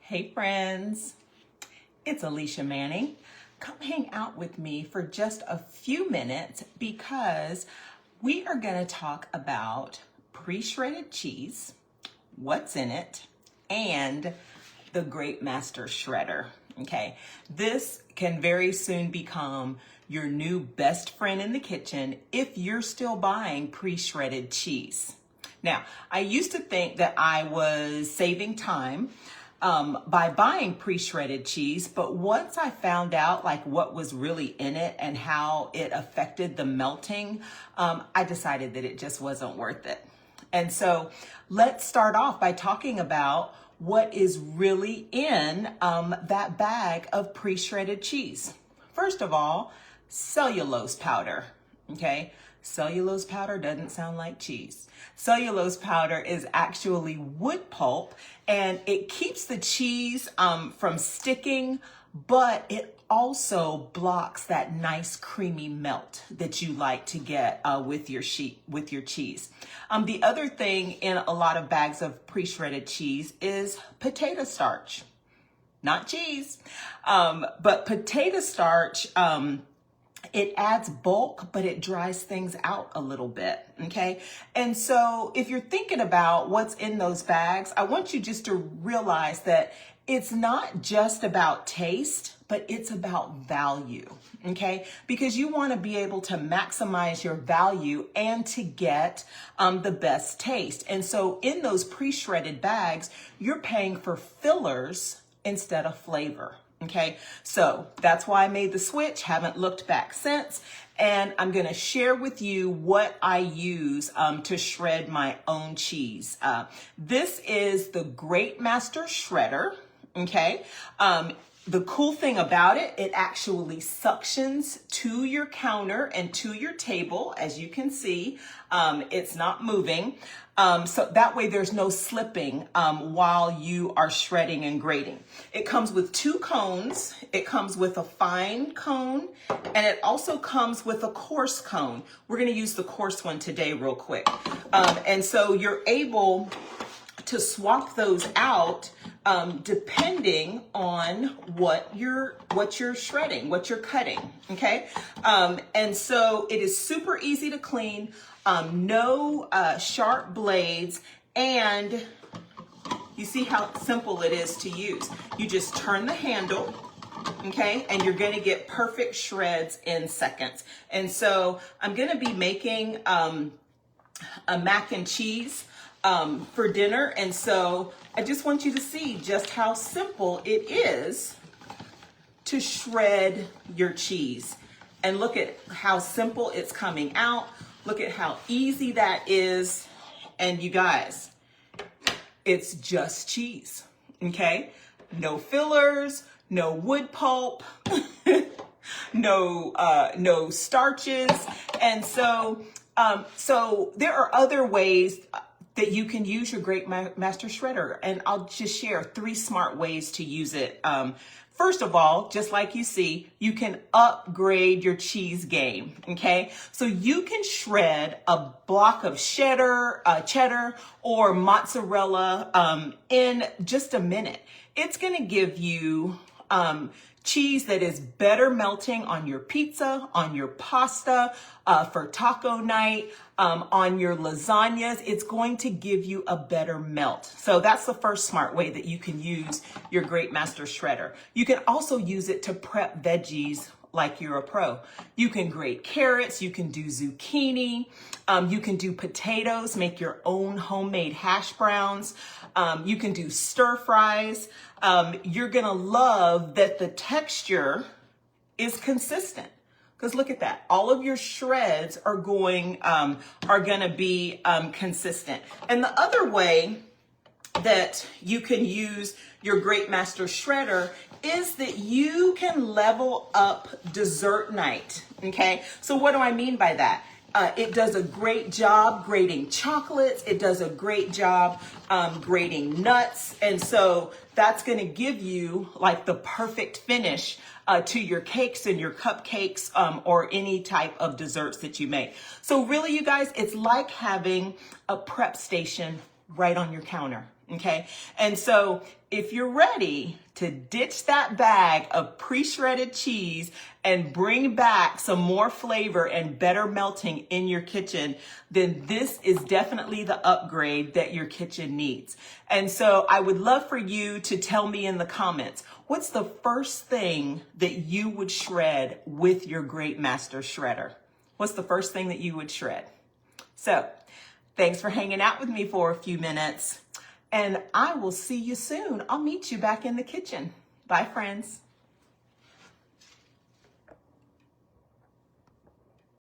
Hey friends, it's Alicia Manning. Come hang out with me for just a few minutes because we are going to talk about pre-shredded cheese, what's in it, and the Grate Master Shredder. Okay, this can very soon become your new best friend in the kitchen if you're still buying pre-shredded cheese. Now, I used to think that I was saving time by buying pre-shredded cheese, but once I found out like what was really in it and how it affected the melting, I decided that it just wasn't worth it. And so let's start off by talking about what is really in that bag of pre-shredded cheese. First of all, cellulose powder, okay? Cellulose powder doesn't sound like cheese. Cellulose powder is actually wood pulp, and it keeps the cheese from sticking, but it also blocks that nice creamy melt that you like to get with your cheese. The other thing in a lot of bags of pre-shredded cheese is potato starch, not cheese, but potato starch. It adds bulk, but it dries things out a little bit, okay? And so if you're thinking about what's in those bags, I want you just to realize that it's not just about taste, but it's about value, okay? Because you want to be able to maximize your value and to get the best taste. And so in those pre-shredded bags, you're paying for fillers instead of flavor. Okay, so that's why I made the switch, haven't looked back since, and I'm gonna share with you what I use to shred my own cheese. This is the Grate Master Shredder, okay? The cool thing about it, it actually suctions to your counter and to your table, as you can see. It's not moving. So that way there's no slipping while you are shredding and grating. It comes with 2 cones. It comes with a fine cone, and it also comes with a coarse cone. We're gonna use the coarse one today real quick. And so you're able to swap those out depending on what you're shredding, what you're cutting, okay? And so it is super easy to clean, no sharp blades, and you see how simple it is to use. You just turn the handle, okay, and you're gonna get perfect shreds in seconds. And so I'm gonna be making a mac and cheese for dinner, and so I just want you to see just how simple it is to shred your cheese. And look at how simple it's coming out. Look at how easy that is. And you guys, it's just cheese, okay? No fillers, no wood pulp, no starches. And so, so there are other ways that you can use your Grate Master Shredder, and I'll just share 3 smart ways to use it. First of all, just like you see, you can upgrade your cheese game, okay? So you can shred a block of cheddar or mozzarella in just a minute. It's gonna give you cheese that is better melting on your pizza, on your pasta, for taco night, on your lasagnas. It's going to give you a better melt. So that's the first smart way that you can use your Grate Master Shredder. You can also use it to prep veggies like you're a pro. You can grate carrots, you can do zucchini, you can do potatoes, make your own homemade hash browns, you can do stir fries. You're gonna love that the texture is consistent. Because look at that, all of your shreds are gonna be consistent. And the other way that you can use your Grate Master Shredder is that you can level up dessert night, okay? So what do I mean by that? It does a great job grating chocolates. It does a great job grating nuts. And so that's gonna give you like the perfect finish to your cakes and your cupcakes or any type of desserts that you make. So really, you guys, it's like having a prep station right on your counter. Okay. And so if you're ready to ditch that bag of pre-shredded cheese and bring back some more flavor and better melting in your kitchen, then this is definitely the upgrade that your kitchen needs. And so I would love for you to tell me in the comments, what's the first thing that you would shred with your Grate Master shredder? What's the first thing that you would shred? So thanks for hanging out with me for a few minutes. And I will see you soon. I'll meet you back in the kitchen. Bye, friends.